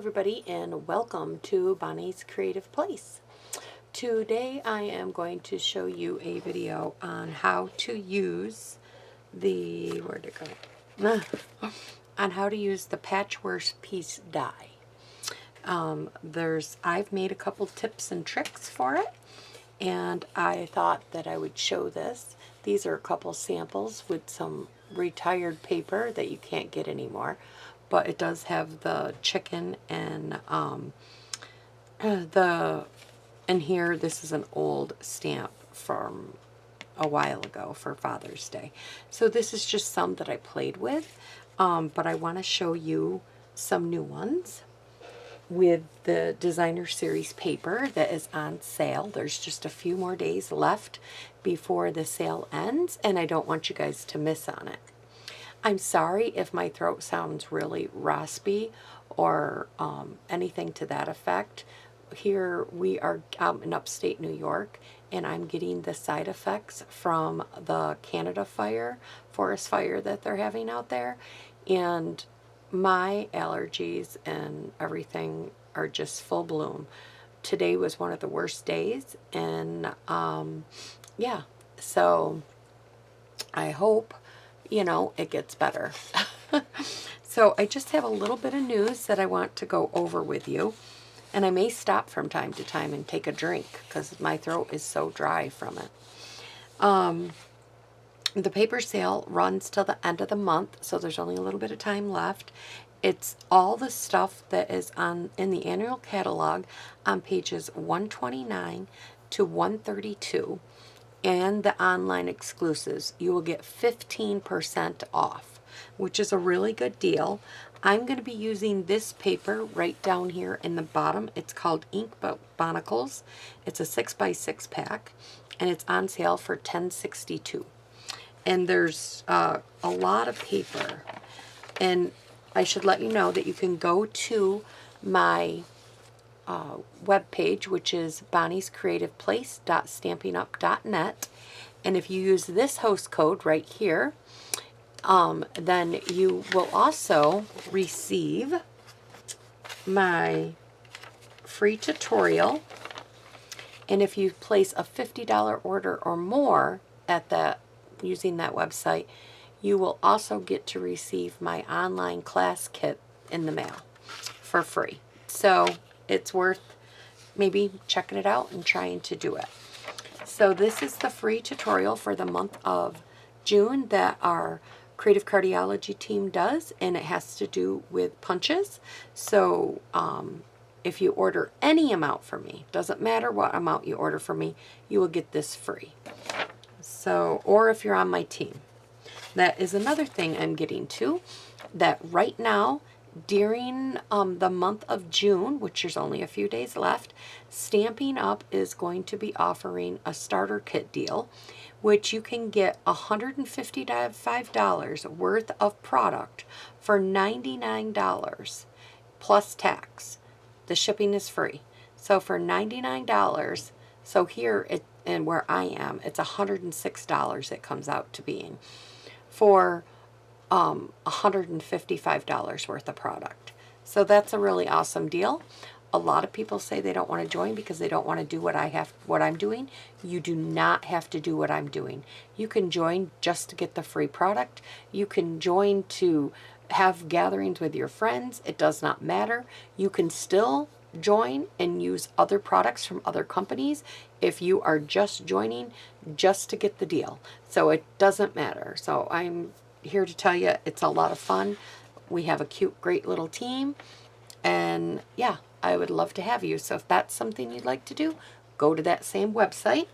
everybody, and welcome to Bonnie's Creative Place. Today I am going to show you a video on how to use the, where'd it go? On how to use the Patchwork piece die. I've made a couple tips and tricks for it, and I thought that I would show this. These are a couple samples with some retired paper that you can't get anymore, but it does have the chicken and and here this is an old stamp from a while ago for Father's Day. So this is just some that I played with, but I want to show you some new ones with the designer series paper that is on sale. There's just a few more days left before the sale ends, and I don't want you guys to miss on it. I'm sorry if my throat sounds really raspy or anything to that effect. Here we are out in upstate New York, and I'm getting the side effects from the Canada forest fire that they're having out there, and my allergies and everything are just full bloom. Today was one of the worst days, and yeah, so I hope it gets better. So I just have a little bit of news that I want to go over with you, and I may stop from time to time and take a drink because my throat is so dry from it. The paper sale runs till the end of the month, so there's only a little bit of time left. It's all the stuff that is in the annual catalog on pages 129 to 132. And the online exclusives. You will get 15% off, which is a really good deal. I'm going to be using this paper right down here in the bottom. It's called Ink Bonicles. It's a 6x6 pack, and it's on sale for $10.62. And there's a lot of paper. And I should let you know that you can go to my web page, which is bonniescreativeplace.stampinup.net, and if you use this host code right here, then you will also receive my free tutorial. And if you place a $50 order or more at using that website, you will also get to receive my online class kit in the mail for free. So it's worth maybe checking it out and trying to do it. So this is the free tutorial for the month of June that our creative cardiology team does, and it has to do with punches. So if you order any amount from me, doesn't matter what amount you order from me, you will get this free. So, or if you're on my team. That is another thing I'm getting to, that right now during the month of June, which there's only a few days left, Stampin' Up! Is going to be offering a starter kit deal, which you can get $155 worth of product for $99 plus tax. The shipping is free. So for $99, so here and where I am, it's $106 it comes out to being for $155 worth of product. So that's a really awesome deal. A lot of people say they don't want to join because they don't want to do what I'm doing. You do not have to do what I'm doing. You can join just to get the free product. You can join to have gatherings with your friends. It does not matter. You can still join and use other products from other companies if you are just joining just to get the deal. So it doesn't matter. So I'm here to tell you it's a lot of fun. We have a cute, great little team, and yeah, I would love to have you. So if that's something you'd like to do, go to that same website.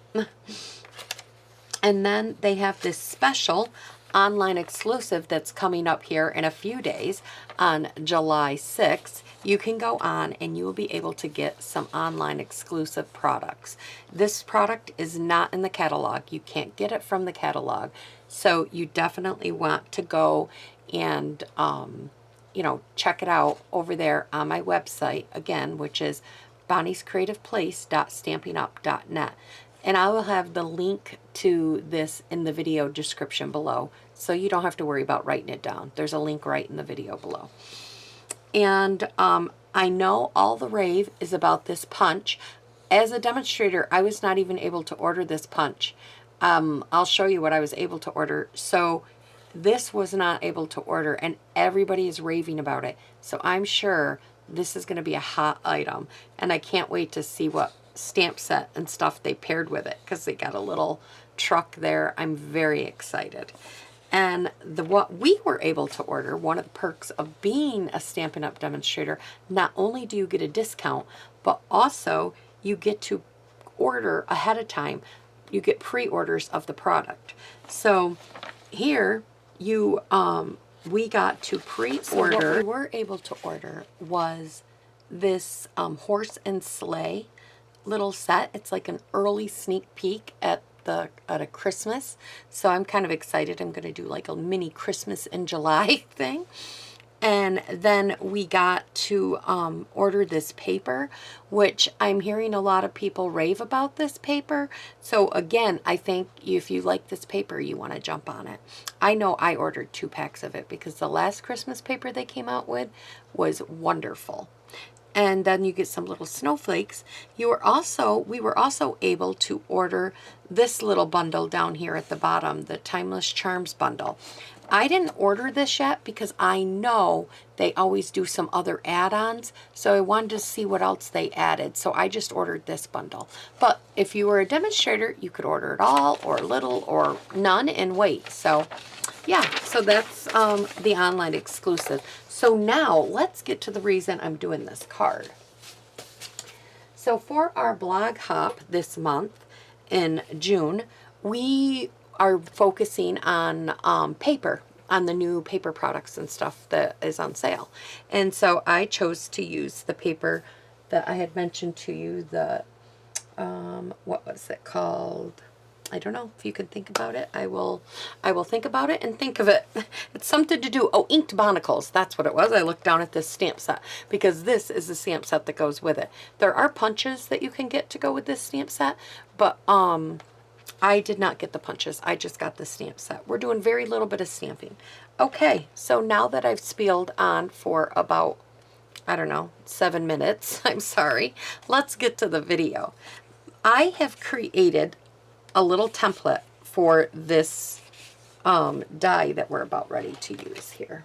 And then they have this special online exclusive that's coming up here in a few days on July 6th. You can go on and you will be able to get some online exclusive products. This product is not in the catalog. You can't get it from the catalog. So you definitely want to go and, check it out over there on my website, again, which is bonniescreativeplace.stampinup.net. And I will have the link to this in the video description below, so you don't have to worry about writing it down. There's a link right in the video below. And I know all the rave is about this punch. As a demonstrator, I was not even able to order this punch. I'll show you what I was able to order. So this was not able to order, and everybody is raving about it. So I'm sure this is going to be a hot item, and I can't wait to see what stamp set and stuff they paired with it, because they got a little truck there. I'm very excited. And what we were able to order, one of the perks of being a Stampin' Up! Demonstrator, not only do you get a discount, but also you get to order ahead of time. You get pre-orders of the product. So here we got to pre-order. So what we were able to order was this horse and sleigh little set. It's like an early sneak peek at a Christmas. So I'm kind of excited. I'm going to do like a mini Christmas in July thing. And then we got to order this paper, which I'm hearing a lot of people rave about this paper. So again, I think if you like this paper, you want to jump on it. I know I ordered 2 packs of it because the last Christmas paper they came out with was wonderful. And then you get some little snowflakes. We were also able to order this little bundle down here at the bottom, the Timeless Charms bundle. I didn't order this yet because I know they always do some other add-ons, so I wanted to see what else they added. So I just ordered this bundle. But if you were a demonstrator, you could order it all or little or none and wait. So yeah, so that's the online exclusive. So now let's get to the reason I'm doing this card. So for our blog hop this month in June, we are focusing on paper, on the new paper products and stuff that is on sale. And so I chose to use the paper that I had mentioned to you, the, what was it called? I don't know if you can think about it. I will think about it and think of it. It's something to do. Oh, inked barnacles. That's what it was. I looked down at this stamp set because this is the stamp set that goes with it. There are punches that you can get to go with this stamp set, but I did not get the punches. I just got the stamp set. We're doing very little bit of stamping. Okay, so now that I've spieled on for about, I don't know, 7 minutes, I'm sorry, let's get to the video. I have created a little template for this die that we're about ready to use here.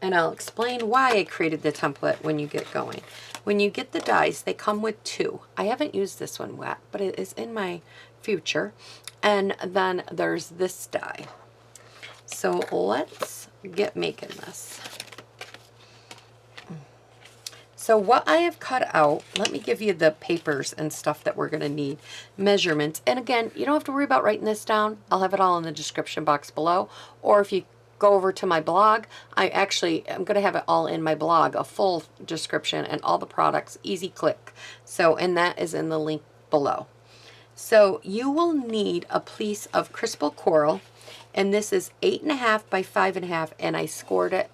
And I'll explain why I created the template when you get going. When you get the dies, they come with 2. I haven't used this one yet, but it is in my future. And then there's this die. So let's get making this. So what I have cut out, let me give you the papers and stuff that we're going to need, measurements. And again, you don't have to worry about writing this down. I'll have it all in the description box below. Or if you go over to my blog, I'm going to have it all in my blog, a full description and all the products, easy click. So, and that is in the link below. So you will need a piece of Calypso Coral, and this is 8.5 by 5.5, and I scored it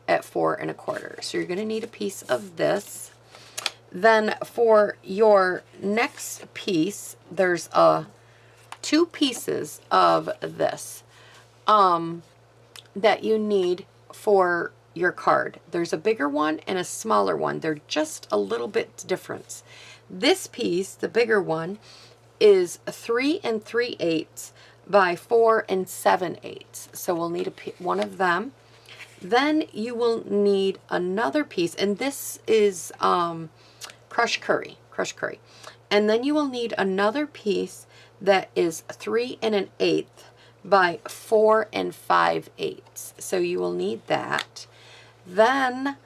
at 4 1/4. So you're going to need a piece of this. Then for your next piece, there's 2 pieces of this that you need for your card. There's a bigger one and a smaller one. They're just a little bit different. This piece, the bigger one, is 3 3/8 by 4 7/8. So we'll need one of them. Then you will need another piece, and this is crushed curry. And then you will need another piece that is 3 1/8 by 4 5/8. So you will need that. Then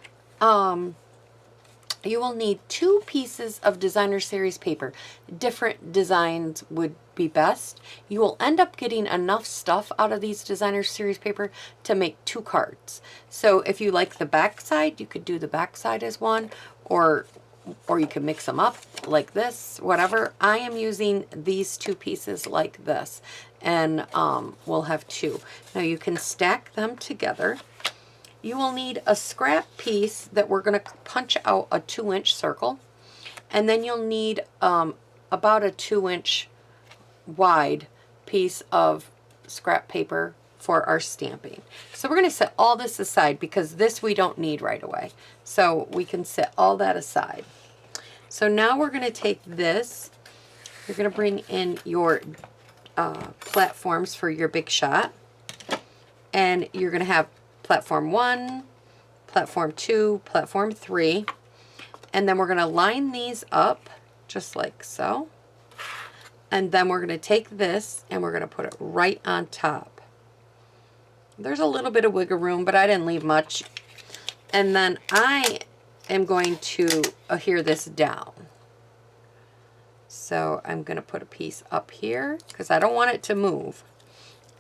you will need 2 pieces of designer series paper. Different designs would be best. You will end up getting enough stuff out of these designer series paper to make 2 cards. So if you like the back side, you could do the back side as one, or you can mix them up like this, whatever. I am using these 2 pieces like this, and we'll have 2. Now you can stack them together. You will need a scrap piece that we're going to punch out a 2-inch circle, and then you'll need about a 2-inch wide piece of scrap paper for our stamping. So we're going to set all this aside because this we don't need right away. So we can set all that aside. So now we're going to take this. You're going to bring in your platforms for your big shot. And you're going to have platform 1, platform 2, platform 3. And then we're going to line these up just like so. And then we're going to take this and we're going to put it right on top. There's a little bit of wiggle room, but I didn't leave much. And then I am going to adhere this down. So I'm going to put a piece up here because I don't want it to move.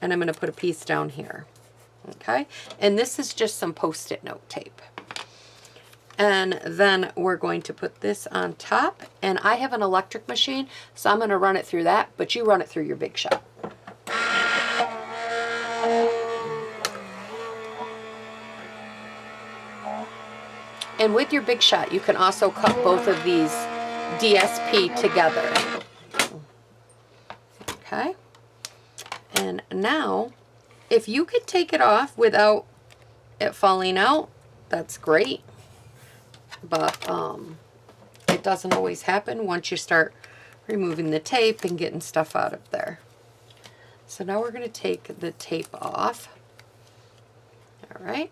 And I'm going to put a piece down here. Okay? And this is just some Post-it note tape. And then we're going to put this on top. And I have an electric machine, so I'm going to run it through that, but you run it through your big shot. And with your big shot, you can also cut both of these DSP together. Okay. And now, if you could take it off without it falling out, that's great. But it doesn't always happen once you start removing the tape and getting stuff out of there. So now we're going to take the tape off. All right.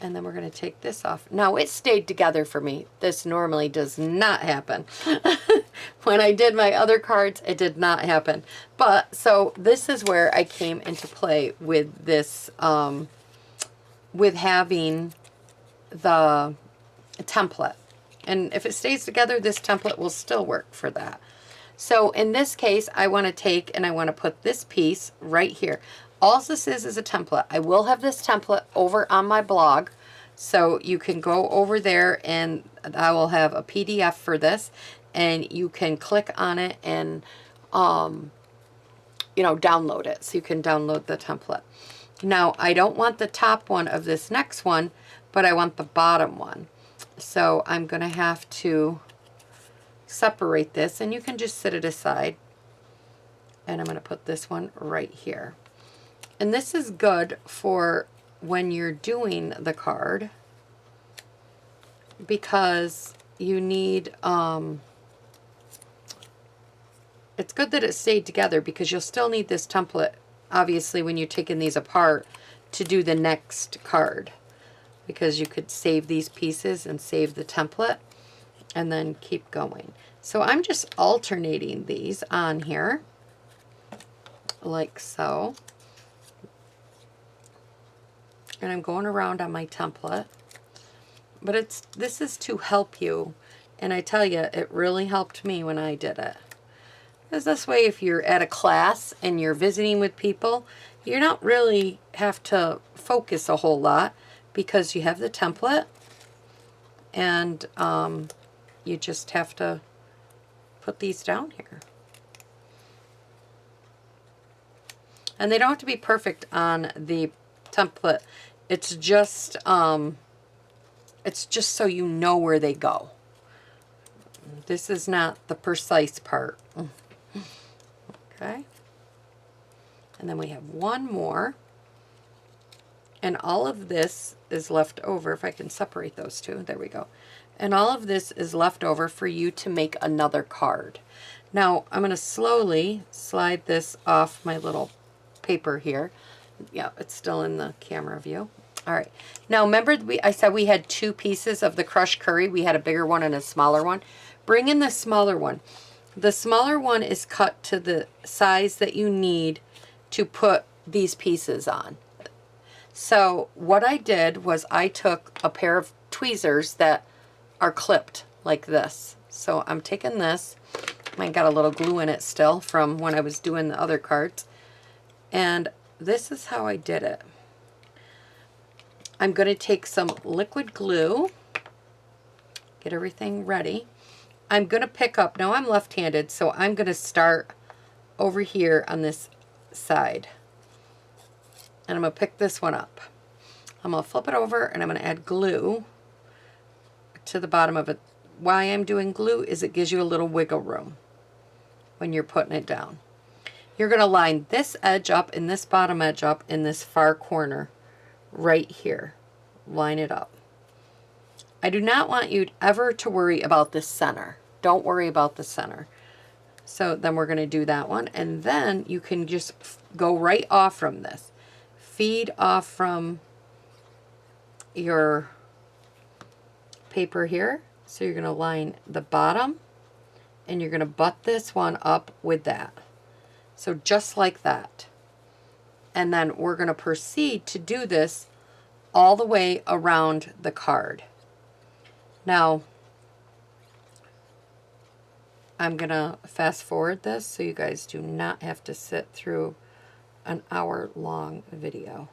And then we're going to take this off. Now, it stayed together for me. This normally does not happen. When I did my other cards, it did not happen. But, so this is where I came into play with this, with having the template. And if it stays together, this template will still work for that. So in this case, I want to take and I want to put this piece right here. All this is a template. I will have this template over on my blog, so you can go over there and I will have a PDF for this, and you can click on it and, you know, download it. So you can download the template. Now, I don't want the top one of this next one, but I want the bottom one. So I'm going to have to separate this, and you can just set it aside. And I'm going to put this one right here. And this is good for when you're doing the card, because you need, it's good that it stayed together because you'll still need this template, obviously, when you're taking these apart to do the next card, because you could save these pieces and save the template and then keep going. So I'm just alternating these on here like so. And I'm going around on my template. But this is to help you. And I tell you, it really helped me when I did it. Because this way, if you're at a class and you're visiting with people, you don't really have to focus a whole lot because you have the template. And you just have to put these down here. And they don't have to be perfect on the template. It's just so you know where they go. This is not the precise part. Okay. And then we have one more. And all of this is left over. If I can separate those two. There we go. And all of this is left over for you to make another card. Now, I'm going to slowly slide this off my little paper here. Yeah, it's still in the camera view. All right. Now, remember I said we had two pieces of the crushed curry. We had a bigger one and a smaller one. Bring in the smaller one. The smaller one is cut to the size that you need to put these pieces on. So what I did was I took a pair of tweezers that are clipped like this. So I'm taking this. Mine got a little glue in it still from when I was doing the other cards. And this is how I did it. I'm going to take some liquid glue, get everything ready. I'm going to pick up, now I'm left-handed, so I'm going to start over here on this side. And I'm going to pick this one up. I'm going to flip it over and I'm going to add glue to the bottom of it. Why I'm doing glue is it gives you a little wiggle room when you're putting it down. you're going to line this edge up and this bottom edge up in this far corner right here. Line it up. I do not want you ever to worry about the center. Don't worry about the center. So then we're going to do that one, and then you can just go right off from this. Feed off from your paper here. So you're going to line the bottom, and you're going to butt this one up with that. So just like that. And then we're going to proceed to do this all the way around the card. Now, I'm going to fast forward this so you guys do not have to sit through an hour-long video.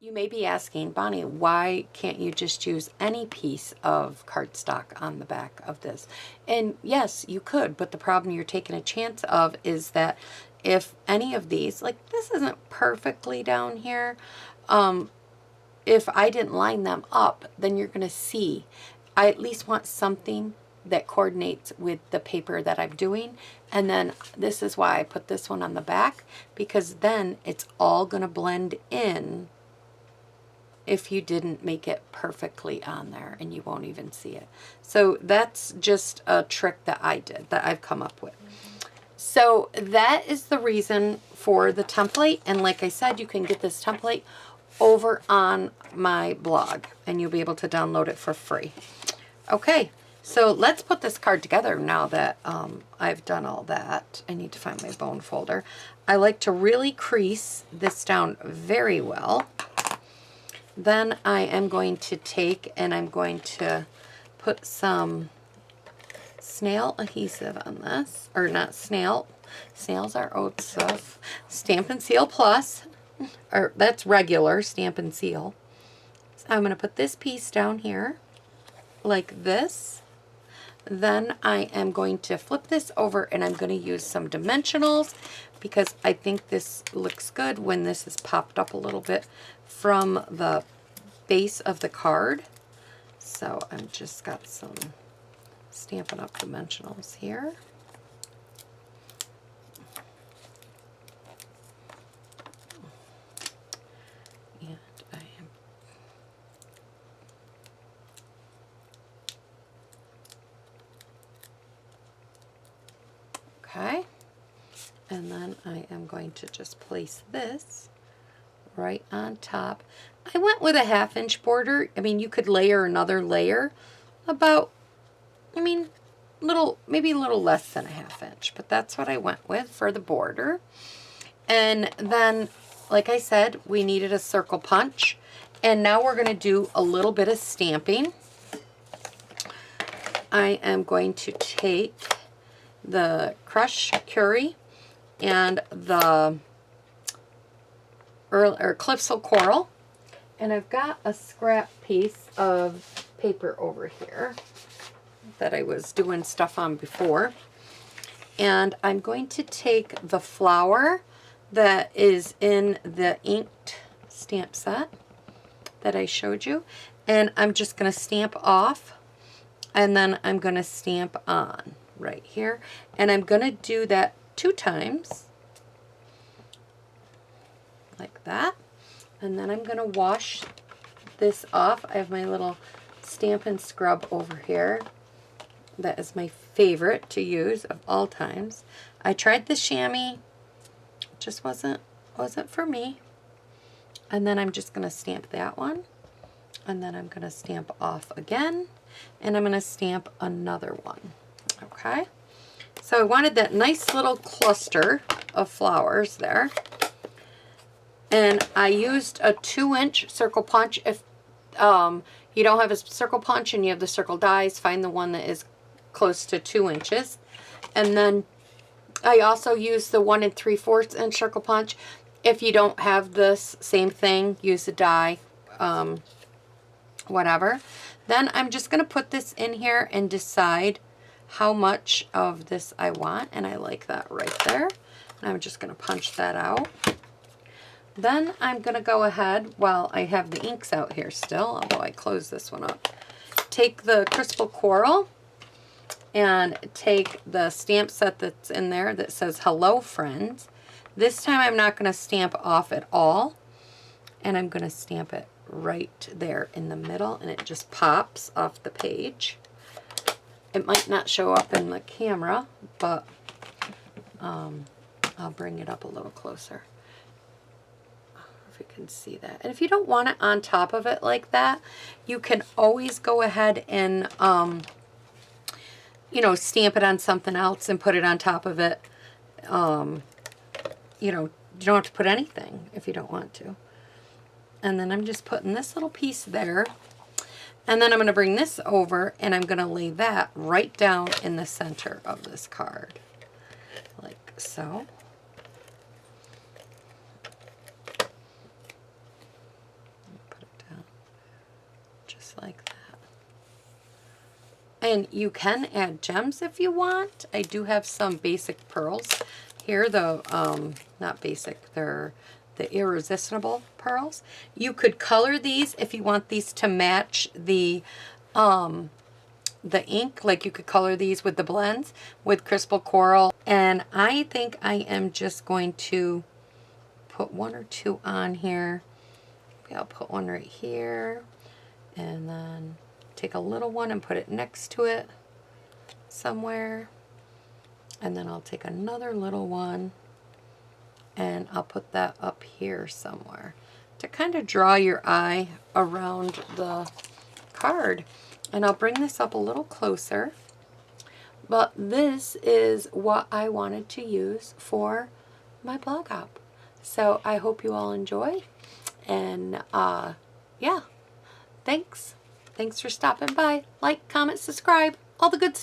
You may be asking, Bonnie, why can't you just use any piece of cardstock on the back of this? And yes, you could, but the problem you're taking a chance of is that if any of these, like this isn't perfectly down here, if I didn't line them up, then you're going to see. I at least want something that coordinates with the paper that I'm doing. And then this is why I put this one on the back, because then it's all going to blend in if you didn't make it perfectly on there, and you won't even see it. So that's just a trick that I did, that I've come up with. So that is the reason for the template. And like I said, you can get this template over on my blog, and you'll be able to download it for free. Okay, so let's put this card together now that I've done all that. I need to find my bone folder. I like to really crease this down very well. Then I am going to take and I'm going to put some snail adhesive on this, or not snail, snails are oat stuff, Stampin' Seal Plus, or that's regular Stampin' Seal. So I'm going to put this piece down here like this. Then I am going to flip this over and I'm going to use some dimensionals because I think this looks good when this is popped up a little bit from the base of the card. So I've just got some Stampin' Up! Dimensionals here. And I am okay. And then I am going to just place this right on top. I went with a 1/2 inch border. I mean, you could layer another layer about, I mean, maybe a little less than a 1/2 inch, but that's what I went with for the border. And then, like I said, we needed a circle punch. And now we're going to do a little bit of stamping. I am going to take the Crush Curie and the Calypso Coral, and I've got a scrap piece of paper over here that I was doing stuff on before, and I'm going to take the flower that is in the inked stamp set that I showed you, and I'm just going to stamp off, and then I'm going to stamp on right here, and I'm going to do that 2 times like that. And then I'm going to wash this off. I have my little Stampin' Scrub over here. That is my favorite to use of all times. I tried the chamois. Just wasn't for me. And then I'm just going to stamp that one And then I'm going to stamp off again, and I'm going to stamp another one. Okay, so I wanted that nice little cluster of flowers there. And I used a 2-inch circle punch. If you don't have a circle punch and you have the circle dies, find the one that is close to 2 inches. And then I also use the 1 3/4 inch circle punch. If you don't have this, same thing, use a die, whatever. Then I'm just going to put this in here and decide how much of this I want. And I like that right there. And I'm just going to punch that out. Then I'm going to go ahead, while I have the inks out here still, although I closed this one up, take the Calypso Coral and take the stamp set that's in there that says Hello Friends. This time I'm not going to stamp off at all, and I'm going to stamp it right there in the middle, and it just pops off the page. It might not show up in the camera, but I'll bring it up a little closer. You can see that. And if you don't want it on top of it like that, you can always go ahead and you know, stamp it on something else and put it on top of it. You know, you don't have to put anything if you don't want to. And then I'm just putting this little piece there, and then I'm going to bring this over and I'm going to lay that right down in the center of this card, like so. Like that. And you can add gems if you want. I do have some basic pearls here, though, not basic, they're the irresistible pearls. You could color these if you want these to match the ink, like you could color these with the blends with Calypso Coral. And I think I am just going to put 1 or 2 on here. Maybe I'll put one right here. And then take a little one and put it next to it somewhere. And then I'll take another little one and I'll put that up here somewhere to kind of draw your eye around the card. And I'll bring this up a little closer. But this is what I wanted to use for my blog op. So I hope you all enjoy. And yeah. Thanks for stopping by. Like, comment, subscribe, all the good stuff.